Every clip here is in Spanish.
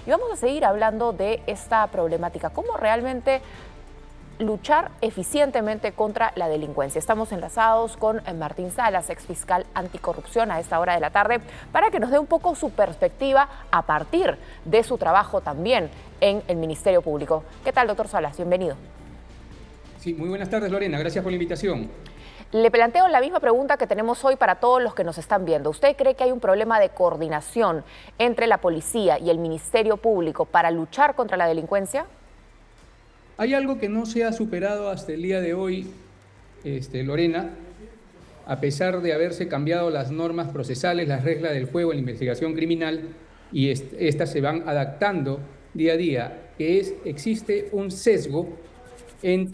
Y vamos a seguir hablando de esta problemática, cómo realmente luchar eficientemente contra la delincuencia. Estamos enlazados con Martín Salas, exfiscal anticorrupción, a esta hora de la tarde, para que nos dé un poco su perspectiva a partir de su trabajo también en el Ministerio Público. ¿Qué tal, doctor Salas? Bienvenido. Sí, muy buenas tardes, Lorena. Gracias por la invitación. Le planteo la misma pregunta que tenemos hoy para todos los que nos están viendo. ¿Usted cree que hay un problema de coordinación entre la policía y el Ministerio Público para luchar contra la delincuencia? Hay algo que no se ha superado hasta el día de hoy, Lorena, a pesar de haberse cambiado las normas procesales, las reglas del juego en la investigación criminal, y estas se van adaptando día a día, existe un sesgo en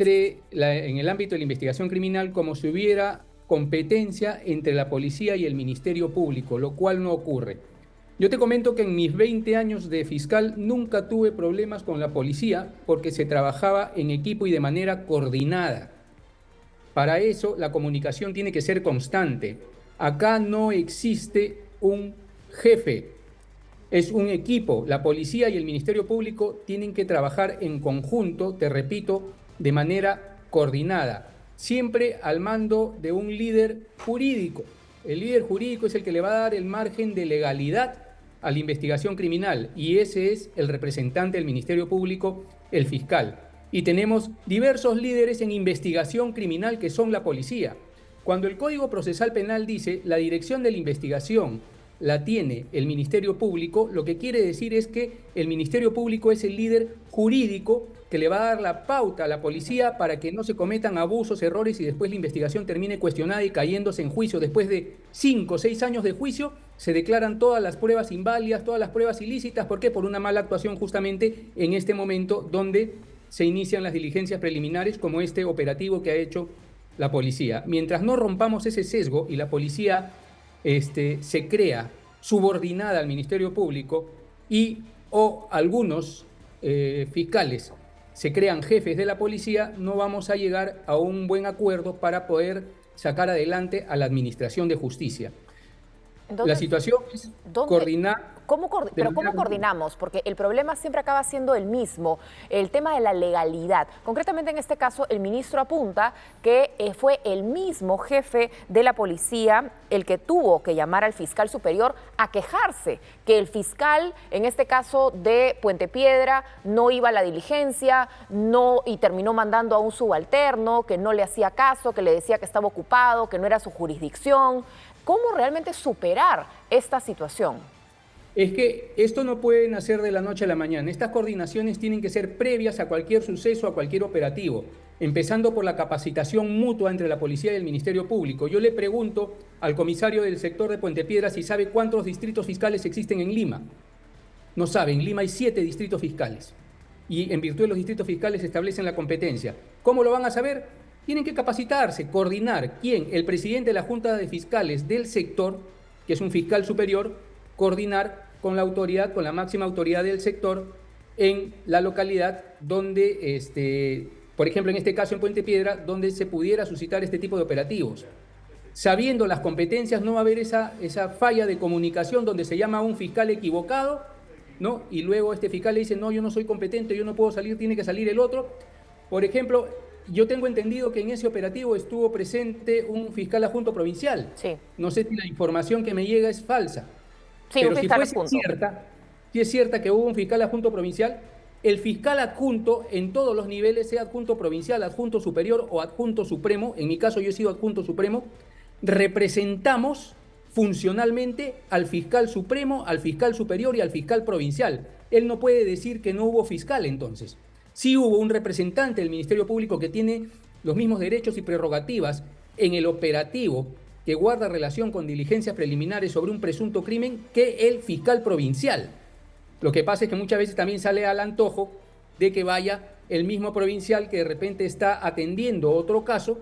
el ámbito de la investigación criminal, como si hubiera competencia entre la policía y el Ministerio Público, lo cual no ocurre. Yo te comento que en mis 20 años de fiscal nunca tuve problemas con la policía porque se trabajaba en equipo y de manera coordinada. Para eso la comunicación tiene que ser constante. Acá no existe un jefe, es un equipo. La policía y el Ministerio Público tienen que trabajar en conjunto, te repito, de manera coordinada, siempre al mando de un líder jurídico. El líder jurídico es el que le va a dar el margen de legalidad a la investigación criminal, y ese es el representante del Ministerio Público, el fiscal. Y tenemos diversos líderes en investigación criminal que son la policía. Cuando el Código Procesal Penal dice la dirección de la investigación la tiene el Ministerio Público, lo que quiere decir es que el Ministerio Público es el líder jurídico que le va a dar la pauta a la policía para que no se cometan abusos, errores y después la investigación termine cuestionada y cayéndose en juicio. Después de 5 o 6 años de juicio se declaran todas las pruebas inválidas, todas las pruebas ilícitas. ¿Por qué? Por una mala actuación justamente en este momento donde se inician las diligencias preliminares, como este operativo que ha hecho la policía. Mientras no rompamos ese sesgo y la policía se crea subordinada al Ministerio Público o algunos fiscales se crean jefes de la policía, no vamos a llegar a un buen acuerdo para poder sacar adelante a la administración de justicia. Entonces, la situación es coordinar. ¿Cómo coordinamos? Porque el problema siempre acaba siendo el mismo, el tema de la legalidad. Concretamente en este caso, el ministro apunta que fue el mismo jefe de la policía el que tuvo que llamar al fiscal superior a quejarse, que el fiscal, en este caso de Puente Piedra, no iba a la diligencia, y terminó mandando a un subalterno, que no le hacía caso, que le decía que estaba ocupado, que no era su jurisdicción. ¿Cómo realmente superar esta situación? Es que esto no puede nacer de la noche a la mañana. Estas coordinaciones tienen que ser previas a cualquier suceso, a cualquier operativo, empezando por la capacitación mutua entre la policía y el Ministerio Público. Yo le pregunto al comisario del sector de Puente Piedra si sabe cuántos distritos fiscales existen en Lima. No sabe, en Lima hay 7 distritos fiscales y en virtud de los distritos fiscales se establecen la competencia. ¿Cómo lo van a saber? Tienen que capacitarse, coordinar. ¿Quién? El presidente de la Junta de Fiscales del sector, que es un fiscal superior, coordinar con la autoridad, con la máxima autoridad del sector en la localidad donde, por ejemplo, en este caso en Puente Piedra, donde se pudiera suscitar este tipo de operativos. Sabiendo las competencias, no va a haber esa falla de comunicación donde se llama a un fiscal equivocado, ¿no? Y luego este fiscal le dice, no, yo no soy competente, yo no puedo salir, tiene que salir el otro. Por ejemplo, yo tengo entendido que en ese operativo estuvo presente un fiscal adjunto provincial. Sí. No sé si la información que me llega es falsa. Sí, pero si fuese cierta, si es cierta que hubo un fiscal adjunto provincial, el fiscal adjunto en todos los niveles, sea adjunto provincial, adjunto superior o adjunto supremo, en mi caso yo he sido adjunto supremo, representamos funcionalmente al fiscal supremo, al fiscal superior y al fiscal provincial. Él no puede decir que no hubo fiscal entonces. Sí hubo un representante del Ministerio Público que tiene los mismos derechos y prerrogativas en el operativo que guarda relación con diligencias preliminares sobre un presunto crimen que el fiscal provincial. Lo que pasa es que muchas veces también sale al antojo de que vaya el mismo provincial que de repente está atendiendo otro caso,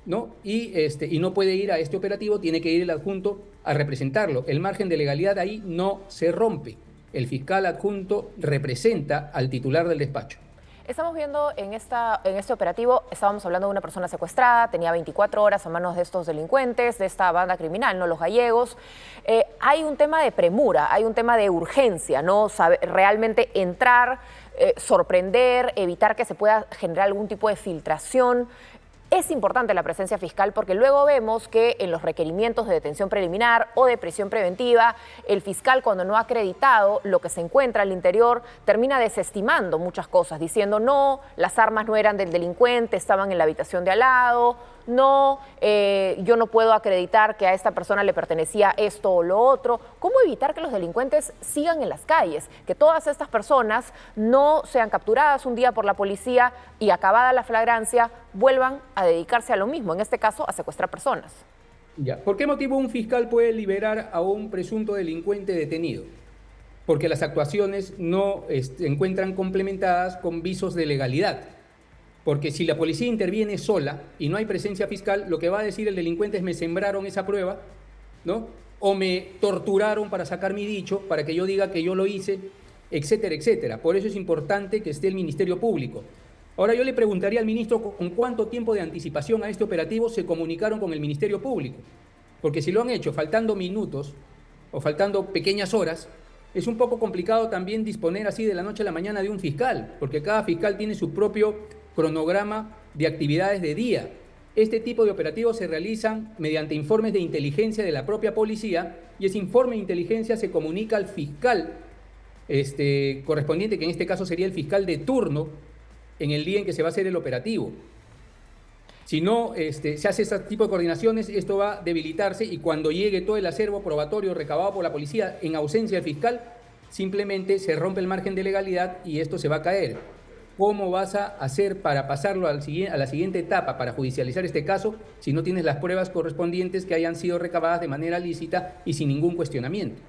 ¿no? Y no puede ir a este operativo, tiene que ir el adjunto a representarlo. El margen de legalidad ahí no se rompe. El fiscal adjunto representa al titular del despacho. Estamos viendo en este operativo, estábamos hablando de una persona secuestrada, tenía 24 horas a manos de estos delincuentes, de esta banda criminal, ¿no? Los gallegos. Hay un tema de premura, hay un tema de urgencia, ¿no? Realmente entrar, sorprender, evitar que se pueda generar algún tipo de filtración. Es importante la presencia fiscal porque luego vemos que en los requerimientos de detención preliminar o de prisión preventiva, el fiscal, cuando no ha acreditado lo que se encuentra al interior, termina desestimando muchas cosas, diciendo no, las armas no eran del delincuente, estaban en la habitación de al lado, no, yo no puedo acreditar que a esta persona le pertenecía esto o lo otro. ¿Cómo evitar que los delincuentes sigan en las calles? Que todas estas personas no sean capturadas un día por la policía y acabada la flagrancia vuelvan a dedicarse a lo mismo, en este caso a secuestrar personas. Ya. ¿Por qué motivo un fiscal puede liberar a un presunto delincuente detenido? Porque las actuaciones no se encuentran complementadas con visos de legalidad. Porque si la policía interviene sola y no hay presencia fiscal, lo que va a decir el delincuente es me sembraron esa prueba, ¿no? O me torturaron para sacar mi dicho, para que yo diga que yo lo hice, etcétera, etcétera. Por eso es importante que esté el Ministerio Público. Ahora yo le preguntaría al ministro con cuánto tiempo de anticipación a este operativo se comunicaron con el Ministerio Público. Porque si lo han hecho faltando minutos o faltando pequeñas horas, es un poco complicado también disponer así de la noche a la mañana de un fiscal, porque cada fiscal tiene su propio cronograma de actividades de día. Este tipo de operativos se realizan mediante informes de inteligencia de la propia policía y ese informe de inteligencia se comunica al fiscal correspondiente, que en este caso sería el fiscal de turno, en el día en que se va a hacer el operativo. Si no se hace este tipo de coordinaciones, esto va a debilitarse y cuando llegue todo el acervo probatorio recabado por la policía en ausencia del fiscal, simplemente se rompe el margen de legalidad y esto se va a caer. ¿Cómo vas a hacer para pasarlo a la siguiente etapa, para judicializar este caso, si no tienes las pruebas correspondientes que hayan sido recabadas de manera lícita y sin ningún cuestionamiento?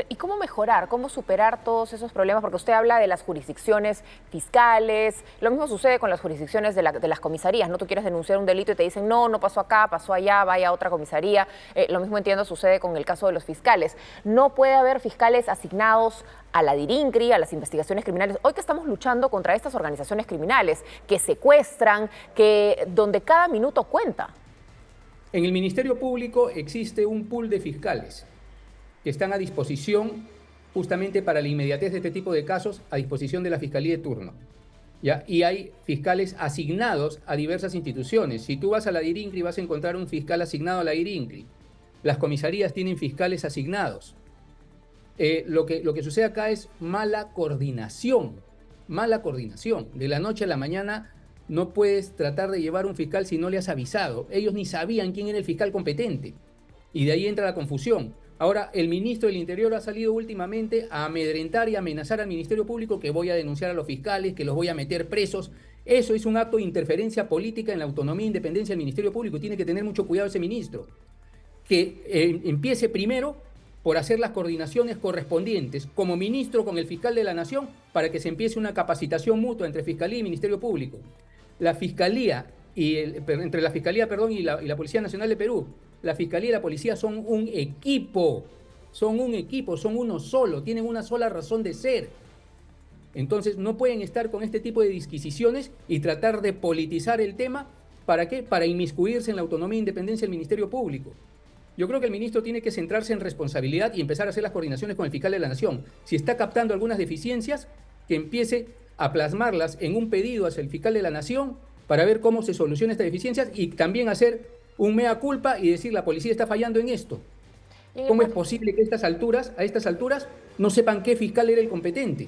¿Y cómo mejorar, cómo superar todos esos problemas? Porque usted habla de las jurisdicciones fiscales, lo mismo sucede con las jurisdicciones de las comisarías, ¿no? Tú quieres denunciar un delito y te dicen, no, no pasó acá, pasó allá, vaya a otra comisaría. Lo mismo entiendo sucede con el caso de los fiscales. No puede haber fiscales asignados a la DIRINCRI, a las investigaciones criminales. Hoy que estamos luchando contra estas organizaciones criminales que secuestran, donde cada minuto cuenta. En el Ministerio Público existe un pool de fiscales que están a disposición justamente para la inmediatez de este tipo de casos, a disposición de la Fiscalía de turno. ¿Ya? Y hay fiscales asignados a diversas instituciones. Si tú vas a la DIRINCRI vas a encontrar un fiscal asignado a la DIRINCRI. Las comisarías tienen fiscales asignados. Lo que sucede acá es mala coordinación. De la noche a la mañana no puedes tratar de llevar un fiscal si no le has avisado. Ellos ni sabían quién era el fiscal competente. Y de ahí entra la confusión. Ahora, el ministro del Interior ha salido últimamente a amedrentar y amenazar al Ministerio Público que voy a denunciar a los fiscales, que los voy a meter presos. Eso es un acto de interferencia política en la autonomía e independencia del Ministerio Público. Tiene que tener mucho cuidado ese ministro. Que empiece primero por hacer las coordinaciones correspondientes como ministro con el fiscal de la Nación para que se empiece una capacitación mutua entre Fiscalía y Ministerio Público. La Fiscalía entre la Fiscalía, y la Policía Nacional de Perú, la Fiscalía y la Policía son un equipo, son uno solo, tienen una sola razón de ser. Entonces no pueden estar con este tipo de disquisiciones y tratar de politizar el tema. ¿Para qué? Para inmiscuirse en la autonomía e independencia del Ministerio Público. Yo creo que el ministro tiene que centrarse en responsabilidad y empezar a hacer las coordinaciones con el fiscal de la Nación. Si está captando algunas deficiencias, que empiece a plasmarlas en un pedido hacia el fiscal de la Nación para ver cómo se solucionan estas deficiencias y también hacer un mea culpa y decir la policía está fallando en esto. ¿Cómo es posible que a estas alturas no sepan qué fiscal era el competente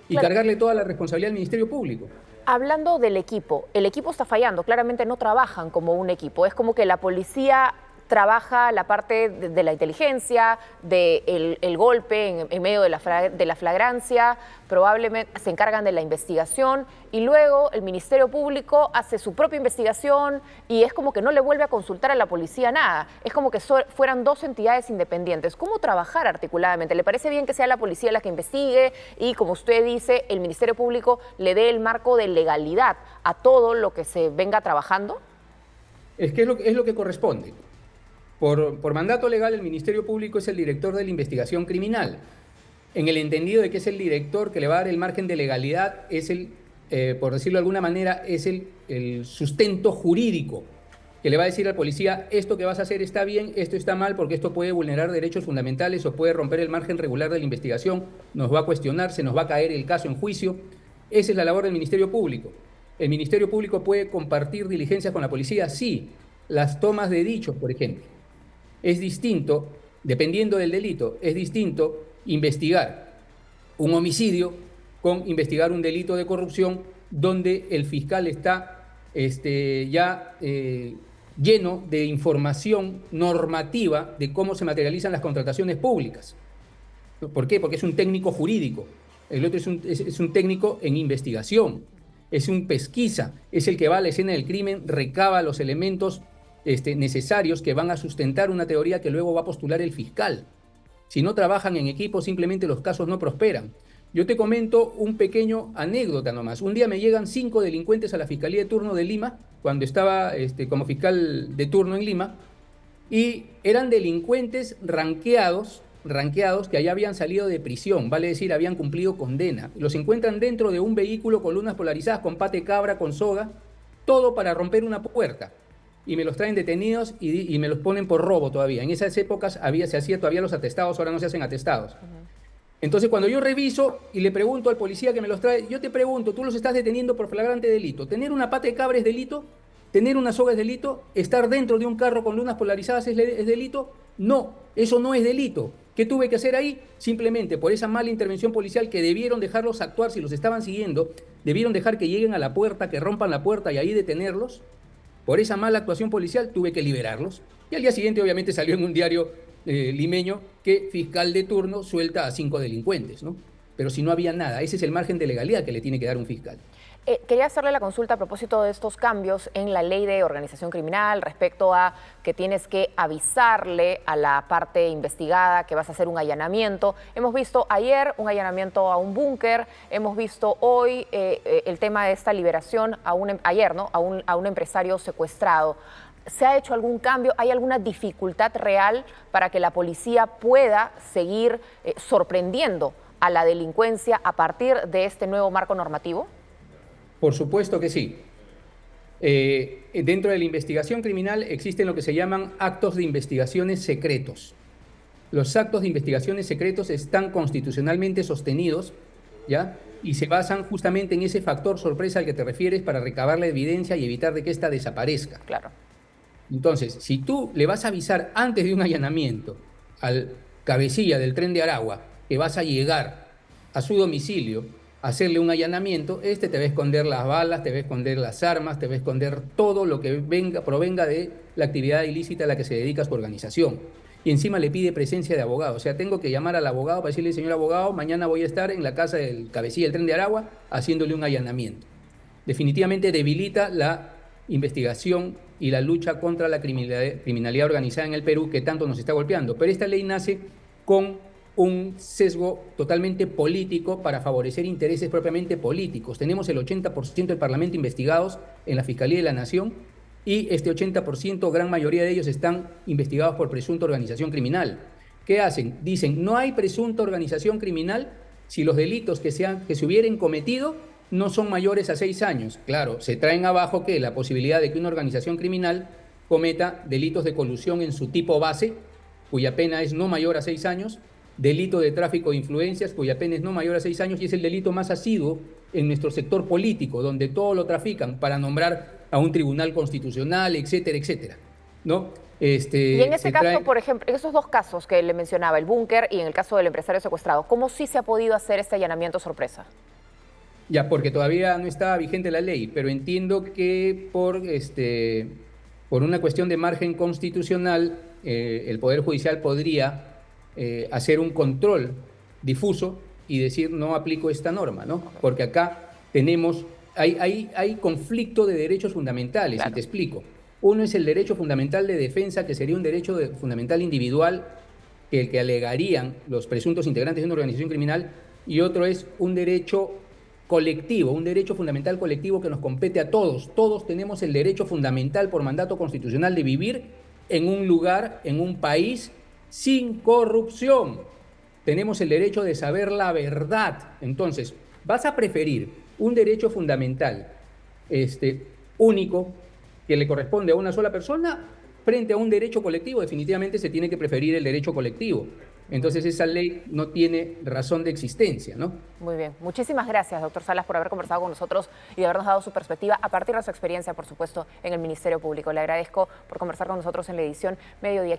y cargarle toda la responsabilidad al Ministerio Público? Hablando del equipo, el equipo está fallando, claramente no trabajan como un equipo, es como que la policía trabaja la parte de la inteligencia, del golpe en medio de la flagrancia, probablemente se encargan de la investigación y luego el Ministerio Público hace su propia investigación y es como que no le vuelve a consultar a la policía nada. Es como que fueran dos entidades independientes. ¿Cómo trabajar articuladamente? ¿Le parece bien que sea la policía la que investigue y, como usted dice, el Ministerio Público le dé el marco de legalidad a todo lo que se venga trabajando? Es que es lo que corresponde. Por mandato legal, el Ministerio Público es el director de la investigación criminal, en el entendido de que es el director que le va a dar el margen de legalidad, es el por decirlo de alguna manera, es el sustento jurídico que le va a decir al policía, esto que vas a hacer está bien, esto está mal, porque esto puede vulnerar derechos fundamentales o puede romper el margen regular de la investigación, nos va a cuestionar, se nos va a caer el caso en juicio. Esa es la labor del Ministerio Público. ¿El Ministerio Público puede compartir diligencias con la policía? Sí. Las tomas de dichos, por ejemplo. Es distinto, dependiendo del delito, es distinto investigar un homicidio con investigar un delito de corrupción donde el fiscal está lleno de información normativa de cómo se materializan las contrataciones públicas. ¿Por qué? Porque es un técnico jurídico. El otro es un técnico en investigación, es un pesquisa, es el que va a la escena del crimen, recaba los elementos necesarios que van a sustentar una teoría que luego va a postular el fiscal. Si no trabajan en equipo, simplemente los casos no prosperan. Yo te comento un pequeño anécdota nomás. Un día me llegan 5 delincuentes a la Fiscalía de Turno de Lima, cuando estaba como fiscal de turno en Lima, y eran delincuentes ranqueados que allá habían salido de prisión, vale decir, habían cumplido condena. Los encuentran dentro de un vehículo con lunas polarizadas, con pate cabra, con soga, todo para romper una puerta. Y me los traen detenidos y me los ponen por robo todavía. En esas épocas se hacía todavía los atestados, ahora no se hacen atestados. Entonces, cuando yo reviso y le pregunto al policía que me los trae, yo te pregunto, tú los estás deteniendo por flagrante delito. ¿Tener una pata de cabra es delito? ¿Tener una soga es delito? ¿Estar dentro de un carro con lunas polarizadas es delito? No, eso no es delito. ¿Qué tuve que hacer ahí? Simplemente por esa mala intervención policial que debieron dejarlos actuar si los estaban siguiendo, debieron dejar que lleguen a la puerta, que rompan la puerta y ahí detenerlos. Por esa mala actuación policial tuve que liberarlos. Y al día siguiente obviamente salió en un diario limeño que fiscal de turno suelta a 5 delincuentes, ¿no? Pero si no había nada, ese es el margen de legalidad que le tiene que dar un fiscal. Quería hacerle la consulta a propósito de estos cambios en la ley de organización criminal respecto a que tienes que avisarle a la parte investigada que vas a hacer un allanamiento. Hemos visto ayer un allanamiento a un búnker, hemos visto hoy el tema de esta liberación a un empresario secuestrado. ¿Se ha hecho algún cambio? ¿Hay alguna dificultad real para que la policía pueda seguir sorprendiendo a la delincuencia a partir de este nuevo marco normativo? Por supuesto que sí. Dentro de la investigación criminal existen lo que se llaman actos de investigaciones secretos. Los actos de investigaciones secretos están constitucionalmente sostenidos, ¿ya? Y se basan justamente en ese factor sorpresa al que te refieres para recabar la evidencia y evitar de que ésta desaparezca. Claro. Entonces, si tú le vas a avisar antes de un allanamiento al cabecilla del Tren de Aragua que vas a llegar a su domicilio a hacerle un allanamiento, te va a esconder las balas, te va a esconder las armas, te va a esconder todo lo que provenga de la actividad ilícita a la que se dedica su organización. Y encima le pide presencia de abogado. O sea, tengo que llamar al abogado para decirle, señor abogado, mañana voy a estar en la casa del cabecilla del Tren de Aragua haciéndole un allanamiento. Definitivamente debilita la investigación y la lucha contra la criminalidad organizada en el Perú, que tanto nos está golpeando. Pero esta ley nace con un sesgo totalmente político para favorecer intereses propiamente políticos. Tenemos el 80% del Parlamento investigados en la Fiscalía de la Nación y este 80%, gran mayoría de ellos, están investigados por presunta organización criminal. ¿Qué hacen? Dicen, no hay presunta organización criminal si los delitos que se hubieran cometido no son mayores a 6 años. Claro, se traen abajo que la posibilidad de que una organización criminal cometa delitos de colusión en su tipo base, cuya pena es no mayor a 6 años, delito de tráfico de influencias, cuya pena es no mayor a 6 años, y es el delito más asiduo en nuestro sector político, donde todo lo trafican para nombrar a un tribunal constitucional, etcétera, etcétera, ¿no? Y en ese caso, por ejemplo, en esos dos casos que le mencionaba, el búnker y en el caso del empresario secuestrado, ¿cómo sí se ha podido hacer este allanamiento sorpresa? Ya, porque todavía no está vigente la ley, pero entiendo que por una cuestión de margen constitucional, el Poder Judicial podría hacer un control difuso y decir no aplico esta norma, ¿no? Porque acá hay conflicto de derechos fundamentales, claro. Y te explico. Uno es el derecho fundamental de defensa, que sería un derecho fundamental individual, el que alegarían los presuntos integrantes de una organización criminal, y otro es un derecho colectivo, un derecho fundamental colectivo que nos compete a todos. Todos tenemos el derecho fundamental por mandato constitucional de vivir en un lugar, en un país sin corrupción. Tenemos el derecho de saber la verdad. Entonces, vas a preferir un derecho fundamental único que le corresponde a una sola persona frente a un derecho colectivo, definitivamente se tiene que preferir el derecho colectivo. Entonces esa ley no tiene razón de existencia, ¿no? Muy bien. Muchísimas gracias, doctor Salas, por haber conversado con nosotros y de habernos dado su perspectiva a partir de su experiencia, por supuesto, en el Ministerio Público. Le agradezco por conversar con nosotros en la edición Mediodía.